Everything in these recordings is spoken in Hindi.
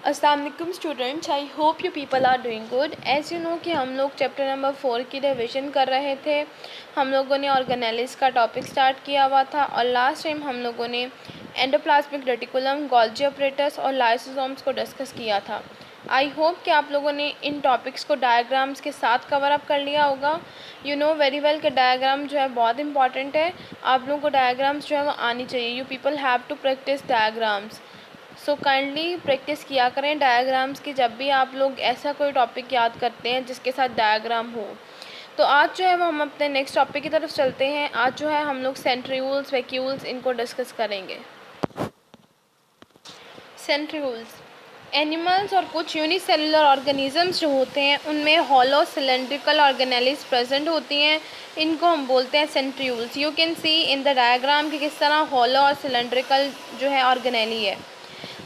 अस्सलाम वालेकुम students, I hope you people are doing good. As you know कि हम लोग चैप्टर नंबर 4 की रिवीजन कर रहे थे। हम लोगों ने ऑर्गेनेलिस का टॉपिक स्टार्ट किया हुआ था और लास्ट टाइम हम लोगों ने एंडोप्लाज्मिक रेटिकुलम, गोल्गी ऑपरेटस और लाइसोसोम्स को डिस्कस किया था। आई होप कि आप लोगों ने इन टॉपिक्स को डायग्राम्स के साथ कवर अप कर लिया होगा। यू नो वेरी वेल कि डायग्राम जो है बहुत इंपॉर्टेंट है। आप लोगों को डायग्राम्स जो है वो आनी चाहिए। You people have to practice diagrams. So kindly practice किया करें डायग्राम्स की जब भी आप लोग ऐसा कोई टॉपिक याद करते हैं जिसके साथ डायग्राम हो। तो आज जो है वो हम अपने नेक्स्ट टॉपिक की तरफ चलते हैं। आज जो है हम लोग सेंट्रीओल्स, वैक्यूल्स इनको डिस्कस करेंगे। सेंट्रीओल्स एनिमल्स और कुछ यूनिसेलुलर ऑर्गेनिजम्स जो होते हैं उनमें हॉलो सिलेंड्रिकल ऑर्गेनेलिस प्रेजेंट होती हैं। इनको हम बोलते हैं centrioles. You can C in the diagram कि किस तरह हॉलो और सिलेंड्रिकल जो है ऑर्गेनेली है।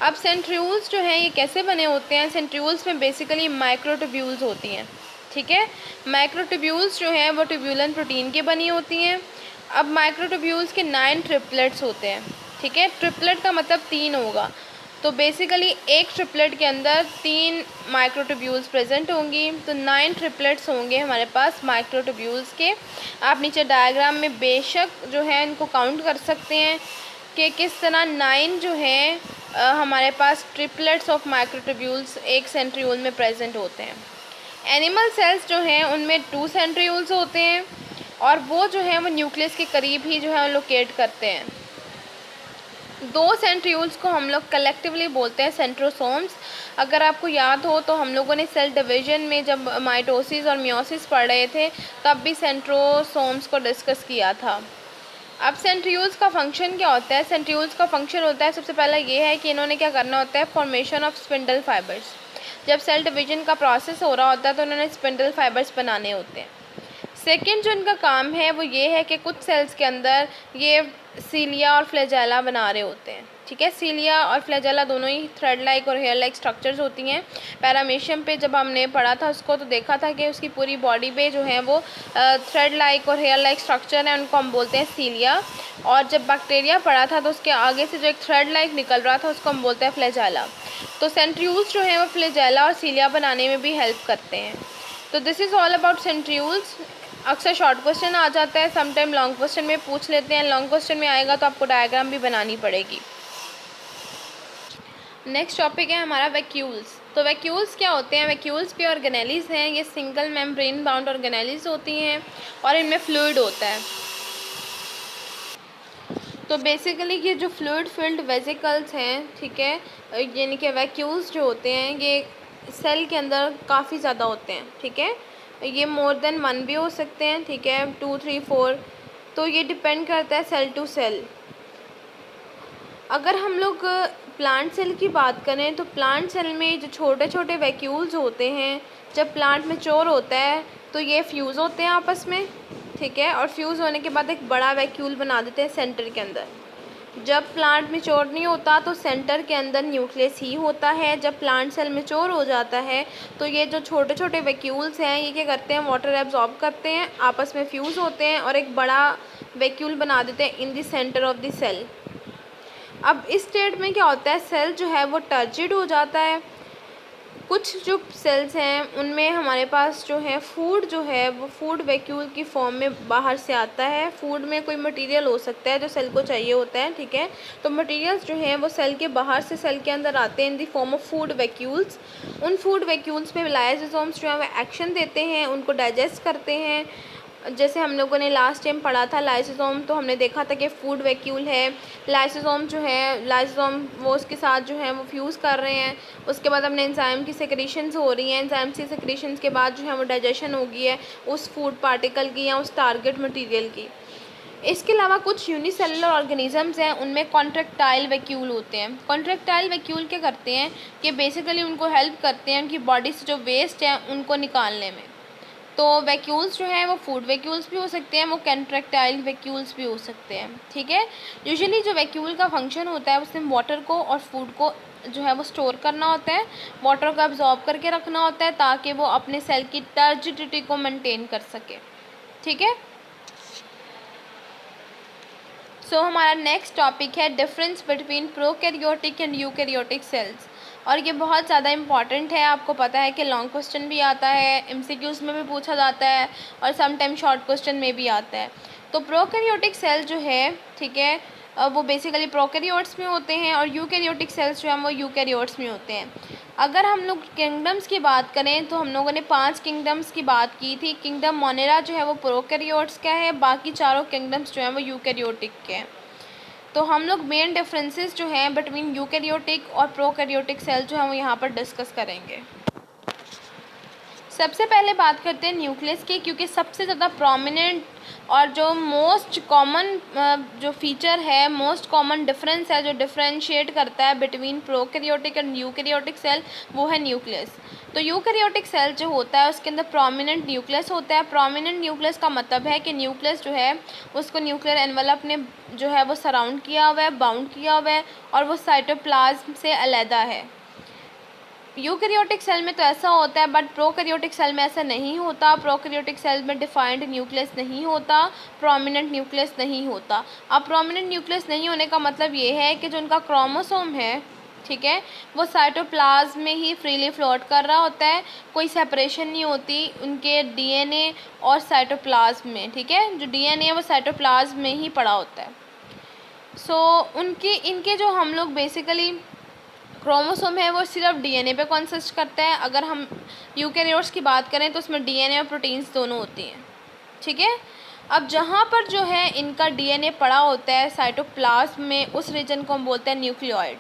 अब सेंट्रीओल्स जो हैं ये कैसे बने होते हैं? सेंट्रीओल्स में बेसिकली माइक्रोट्यूब्यूल्स होती हैं, ठीक है। माइक्रोट्यूब्यूल्स जो हैं वो ट्यूब्यूलन प्रोटीन की बनी होती हैं। अब माइक्रोट्यूब्यूल्स के 9 ट्रिपलेट्स होते हैं, ठीक है। ट्रिपलेट का मतलब 3 होगा, तो बेसिकली एक ट्रिपलेट के अंदर 3 माइक्रोट्यूब्यूल्स प्रेजेंट होंगी, तो 9 ट्रिपलेट्स होंगे हमारे पास माइक्रोट्यूब्यूल्स के। आप नीचे डायग्राम में बेशक जो है इनको काउंट कर सकते हैं कि किस तरह 9 जो है हमारे पास ट्रिपलेट्स ऑफ माइक्रोट्यूब्यूल्स एक सेंट्रीओल में प्रेजेंट होते हैं। एनिमल सेल्स जो हैं उनमें 2 सेंट्रीओल्स होते हैं और वो जो है वो न्यूक्लियस के करीब ही जो है लोकेट करते हैं। 2 सेंट्रीओल्स को हम लोग कलेक्टिवली बोलते हैं सेंट्रोसोम्स। अगर आपको याद हो तो हम लोगों ने सेल डिवीजन में जब माइटोसिस और मियोसिस पढ़ रहे थे तब भी सेंट्रोसोम्स को डिस्कस किया था। अब सेंट्रीओल्स का फंक्शन क्या होता है? सेंट्रीओल्स का फंक्शन होता है, सबसे पहला ये है कि इन्होंने क्या करना होता है, फॉर्मेशन ऑफ स्पिंडल फाइबर्स। जब सेल डिवीजन का प्रोसेस हो रहा होता है तो उन्होंने स्पिंडल फाइबर्स बनाने होते हैं। सेकंड जो इनका काम है वो ये है कि कुछ सेल्स के अंदर ये सीलिया और फ्लैजेला बना रहे होते हैं, ठीक है। सीलिया और फ्लैजेला दोनों ही थ्रेड लाइक और हेयर लाइक स्ट्रक्चर्स होती हैं। पैरामीशियम पे जब हमने पढ़ा था उसको तो देखा था कि उसकी पूरी बॉडी पे जो है वो थ्रेड लाइक और हेयर लाइक स्ट्रक्चर है, उनको हम बोलते हैं सीलिया। और जब बैक्टीरिया पढ़ा था तो उसके आगे से जो एक थ्रेड लाइक निकल रहा था उसको हम बोलते हैं फ्लैजेला। तो सेंट्रीओल्स जो है वो फ्लैजेला और सीलिया बनाने में भी हेल्प करते हैं। तो this is all about centrioles. अक्सर शॉर्ट क्वेश्चन आ जाता है, समटाइम लॉन्ग क्वेश्चन में पूछ लेते हैं। लॉन्ग क्वेश्चन में आएगा तो आपको डायग्राम भी बनानी पड़ेगी। नेक्स्ट टॉपिक है हमारा वैक्यूल्स। तो वैक्यूल्स क्या होते हैं? वैक्यूल्स भी ऑर्गेनेलिस हैं। ये सिंगल मेम्ब्रेन बाउंड ऑर्गेनेलिस होती हैं और इनमें फ्लूइड होता है। तो बेसिकली ये जो फ्लूइड फिल्ड वेसिकल्स हैं, ठीक है, यानी कि वैक्यूल्स जो होते हैं ये सेल के अंदर काफ़ी ज़्यादा होते हैं, ठीक है। ये मोर देन 1 भी हो सकते हैं, ठीक है, 2, 3, 4। तो ये डिपेंड करता है सेल टू सेल। अगर हम लोग प्लांट सेल की बात करें तो प्लांट सेल में जो छोटे छोटे वैक्यूल्स होते हैं, जब प्लांट मैच्योर होता है तो ये फ्यूज़ होते हैं आपस में, ठीक है, और फ्यूज़ होने के बाद एक बड़ा वैक्यूल बना देते हैं सेंटर के अंदर। जब प्लांट मैच्योर नहीं होता तो सेंटर के अंदर न्यूक्लियस ही होता है। जब प्लांट सेल मैच्योर हो जाता है तो ये जो छोटे छोटे वैक्यूल्स हैं ये क्या करते हैं, वाटर एब्जॉर्ब करते हैं, आपस में फ्यूज़ होते हैं और एक बड़ा वैक्यूल बना देते हैं in the centre of the cell. अब इस स्टेट में क्या होता है, सेल जो है वो टर्जिड हो जाता है। कुछ जो सेल्स हैं उनमें हमारे पास जो है फूड जो है वो फूड वैक्यूल की फॉर्म में बाहर से आता है। फूड में कोई मटेरियल हो सकता है जो सेल को चाहिए होता है, ठीक है। तो मटेरियल्स जो हैं वो सेल के बाहर से सेल के अंदर आते हैं in the form of food vacuoles. उन फूड वैक्यूल्स पे लाइसोसोम्स जो है वो एक्शन देते हैं, उनको डाइजेस्ट करते हैं। जैसे हम लोगों ने लास्ट टाइम पढ़ा था लाइसोसोम, तो हमने देखा था कि फूड वैक्यूल है। लाइसोसोम जो है, लाइसोसोम वो उसके साथ जो है वो फ्यूज़ कर रहे हैं। उसके बाद अपने एंजाइम की सेक्रेशंस हो रही हैं। एंजाइम की सेक्रेशंस के बाद जो है वो डाइजेशन होगी है उस फूड पार्टिकल की या उस टारगेट मटेरियल की। इसके अलावा कुछ यूनिसेलुलर ऑर्गेनिजम्स हैं उनमें कॉन्ट्रैक्टाइल वैक्यूल होते हैं। कॉन्ट्रैक्टाइल वैक्यूल क्या करते हैं कि बेसिकली उनको हेल्प करते हैं उनकी बॉडी से जो वेस्ट है उनको निकालने में। तो वैक्यूल्स जो है वो फूड वैक्यूल्स भी हो सकते हैं, वो कंट्रैक्टाइल वैक्यूल्स भी हो सकते हैं, ठीक है। यूजुअली जो वैक्यूल का फंक्शन होता है उसमें वाटर को और फूड को जो है वो स्टोर करना होता है, वाटर को अब्जॉर्ब करके रखना होता है ताकि वो अपने सेल की टर्जिडिटी को मेंटेन कर सके, ठीक है। सो हमारा नेक्स्ट टॉपिक है difference between prokaryotic and eukaryotic cells. और ये बहुत ज़्यादा इम्पॉर्टेंट है। आपको पता है कि लॉन्ग क्वेश्चन भी आता है, एमसीक्यूज़ में भी पूछा जाता है और समटाइम शॉर्ट क्वेश्चन में भी आता है। तो प्रोकैरियोटिक सेल जो है, ठीक है, वो बेसिकली प्रोकैरियोट्स में होते हैं और यूकैरियोटिक सेल्स जो हैं वो यूकैरियोट्स में होते हैं। अगर हम लोग किंगडम्स की बात करें तो हम लोगों ने 5 किंगडम्स की बात की थी। किंगडम मोनेरा जो है वो प्रोकैरियोट्स का है, बाकी चारों किंगडम्स जो हैं वो यूकैरियोटिक के हैं। तो हम लोग मेन डिफरेंसेस जो हैं बिटवीन यूकैरियोटिक और प्रोकैरियोटिक सेल जो हैं वो यहाँ पर डिस्कस करेंगे। सबसे पहले बात करते हैं न्यूक्लियस की, क्योंकि सबसे ज़्यादा प्रोमिनेंट और जो मोस्ट कॉमन जो फीचर है, मोस्ट कॉमन डिफरेंस है जो डिफरेंशिएट करता है between prokaryotic and eukaryotic cell, वो है न्यूक्लियस। तो यूकैरियोटिक सेल जो होता है उसके अंदर प्रोमिनेंट न्यूक्लियस होता है। प्रोमिनेंट न्यूक्लियस का मतलब है कि न्यूक्लियस जो है उसको न्यूक्लियर एनवेलप ने जो है वो सराउंड किया हुआ है, बाउंड किया हुआ है और वो साइटोप्लाज्म से अलग है। यूकैरियोटिक सेल में तो ऐसा होता है, बट प्रोकैरियोटिक सेल में ऐसा नहीं होता। प्रोकैरियोटिक सेल में डिफाइंड न्यूक्लियस नहीं होता, प्रोमिनेंट न्यूक्लियस नहीं होता। अब प्रोमिनेंट न्यूक्लियस नहीं होने का मतलब ये है कि जो उनका क्रोमोसोम है, ठीक है, वो साइटोप्लाज्म में ही फ्रीली फ्लोट कर रहा होता है, कोई सेपरेशन नहीं होती उनके डीएनए और साइटोप्लाज्म में, ठीक है। जो डीएनए है वो साइटोप्लाज्म में ही पड़ा होता है। इनके जो हम लोग बेसिकली क्रोमोसोम है वो सिर्फ डीएनए पे कंसिस्ट करता है। अगर हम यूकैरियोट्स की बात करें तो उसमें डीएनए और प्रोटीन्स दोनों होती हैं, ठीक है। अब जहाँ पर जो है इनका डीएनए पड़ा होता है साइटोप्लाज्म में, उस रीजन को हम बोलते हैं न्यूक्लियोइड।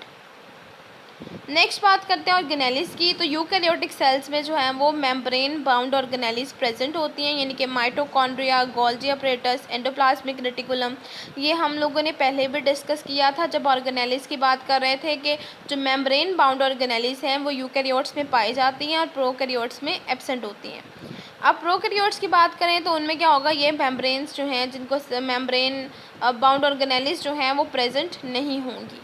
नेक्स्ट बात करते हैं ऑर्गेनेलिस की। तो यूकैरियोटिक सेल्स में जो है वो मेम्ब्रेन बाउंड ऑर्गेनेलिस प्रेजेंट होती हैं, यानी कि mitochondria, Golgi apparatus, endoplasmic reticulum. ये हम लोगों ने पहले भी डिस्कस किया था जब ऑर्गेनेलिस की बात कर रहे थे कि जो मेम्ब्रेन बाउंड ऑर्गेनेलिस हैं वो यूकैरियोट्स में पाई जाती हैं और प्रोकैरियोट्स में एब्सेंट होती हैं। अब प्रोकैरियोट्स की बात करें तो उनमें क्या होगा, ये मेम्ब्रेन्स जो हैं जिनको मेम्ब्रेन बाउंड ऑर्गेनेलिस जो हैं वो प्रेजेंट नहीं होंगी।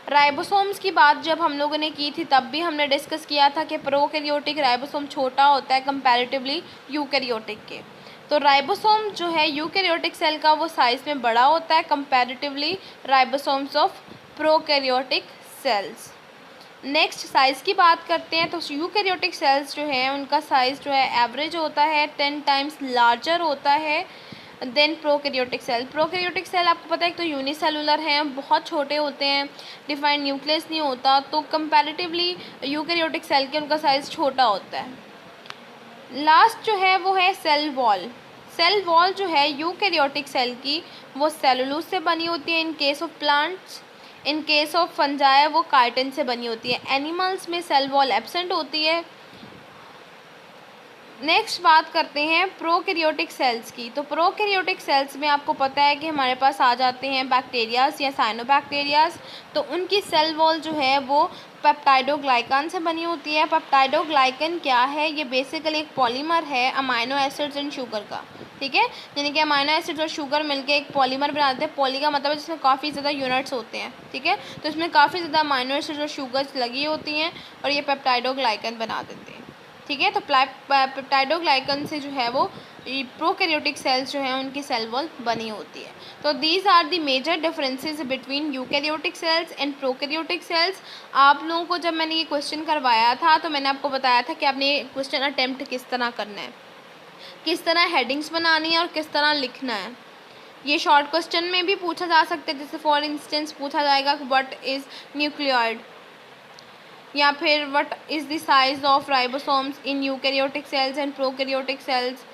राइबोसोम्स की बात जब हम लोगों ने की थी तब भी हमने डिस्कस किया था कि प्रोकैरियोटिक राइबोसोम छोटा होता है कंपैरेटिवली यूकैरियोटिक के। तो राइबोसोम जो है यूकैरियोटिक सेल का वो साइज़ में बड़ा होता है comparatively ribosomes of prokaryotic cells. Next size की बात करते हैं तो यूकैरियोटिक सेल्स जो हैं उनका साइज़ जो है एवरेज होता है 10 टाइम्स लार्जर होता है than prokaryotic cell. Prokaryotic cell आपको पता है एक तो यूनिसेलुलर हैं, बहुत छोटे होते हैं, डिफाइंड न्यूक्लियस नहीं होता, तो कंपैरेटिवली यूकैरियोटिक सेल के उनका साइज़ छोटा होता है। लास्ट जो है वो है सेल वॉल। सेल वॉल जो है यूकैरियोटिक सेल की वो सेलुलोज से बनी होती है in case of plants, in case of fungi वो काइटिन से बनी होती है। एनिमल्स में सेल वॉल एब्सेंट होती है। नेक्स्ट बात करते हैं प्रोकैरियोटिक सेल्स की। तो प्रोकैरियोटिक सेल्स में आपको पता है कि हमारे पास आ जाते हैं बैक्टीरियाज या साइनोबैक्टीरियाज। तो उनकी सेल वॉल जो है वो पेप्टाइडोग्लाइकन से बनी होती है। पेप्टाइडोग्लाइकन क्या है, ये बेसिकली एक पॉलीमर है अमाइनो एसिड्स एंड शुगर का, ठीक है, यानी कि अमाइनो एसिड्स और शुगर मिलके एक पॉलीमर बनाते हैं। पॉली का मतलब है जिसमें काफ़ी ज़्यादा यूनिट्स होते हैं, ठीक है, तो इसमें काफ़ी ज़्यादा अमाइनो एसिड्स और शुगर्स लगी होती हैं और ये पेप्टाइडोग्लाइकन बना देते हैं, ठीक है। तो पेप्टाइडोग्लाइकन से जो है वो प्रोकैरियोटिक सेल्स जो हैं उनकी सेल वॉल बनी होती है। तो these are the major differences between eukaryotic cells and prokaryotic cells. आप लोगों को जब मैंने ये क्वेश्चन करवाया था तो मैंने आपको बताया था कि आपने क्वेश्चन अटेम्प्ट किस तरह करना है, किस तरह हेडिंग्स बनानी है और किस तरह लिखना है। ये शॉर्ट क्वेश्चन में भी पूछा जा सकता है, जैसे फॉर इंस्टेंस पूछा जाएगा व्हाट इज़ न्यूक्लियोइड, या फिर what is the size of ribosomes in eukaryotic cells and prokaryotic sales.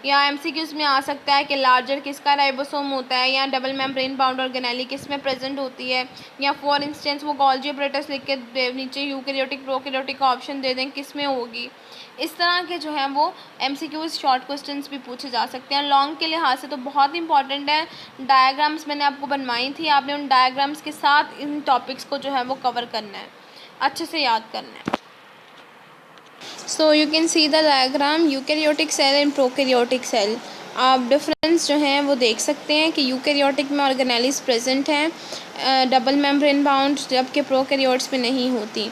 या एमसीक्यूज में आ सकता है कि लार्जर किसका राइबोसोम होता है, या डबल मेम्ब्रेन बाउंड ऑर्गेनेली किस में प्रेजेंट होती है, या फॉर इंस्टेंस वो गोल्जी ऑपरेटर्स लिख के नीचे यूकैरियोटिक प्रोकैरियोटिक का ऑप्शन दे दें किस में होगी। इस तरह के जो हैं वो एमसीक्यूज शॉर्ट क्वेश्चंस भी पूछे जा सकते हैं। लॉन्ग के लिहाज से तो बहुत इंपॉर्टेंट है। डायग्राम्स मैंने आपको बनवाई थी, आपने उन डायग्राम्स के साथ इन टॉपिक्स को जो है वो कवर करना है, अच्छे से याद करना है। So you can see the diagram eukaryotic cell and prokaryotic cell. आप डिफरेंस जो हैं वो देख सकते हैं कि यूकैरियोटिक में ऑर्गेनेलिस प्रेजेंट हैं डबल मेम्ब्रेन बाउंड, जबकि प्रोकैरियोट्स में नहीं होती।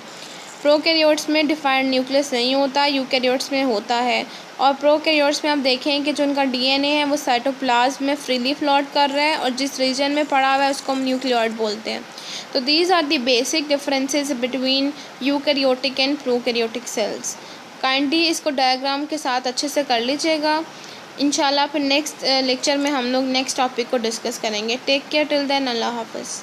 प्रोकैरियोट्स में डिफाइंड न्यूक्लियस नहीं होता, यूकैरियोट्स में होता है। और प्रोकैरियोट्स में आप देखें कि जो उनका डीएनए है वो साइटोप्लाज्म में फ्रीली फ्लोट कर रहा है और जिस रीजन में पड़ा हुआ है उसको हम न्यूक्लियोइड बोलते हैं। तो these are the basic differences between eukaryotic and prokaryotic cells. Kindly इसको डायग्राम के साथ अच्छे से कर लीजिएगा। इंशाल्लाह फिर नेक्स्ट लेक्चर में हम लोग नेक्स्ट टॉपिक को डिस्कस करेंगे। टेक केयर टिल देन, अल्लाह हाफ़िज़।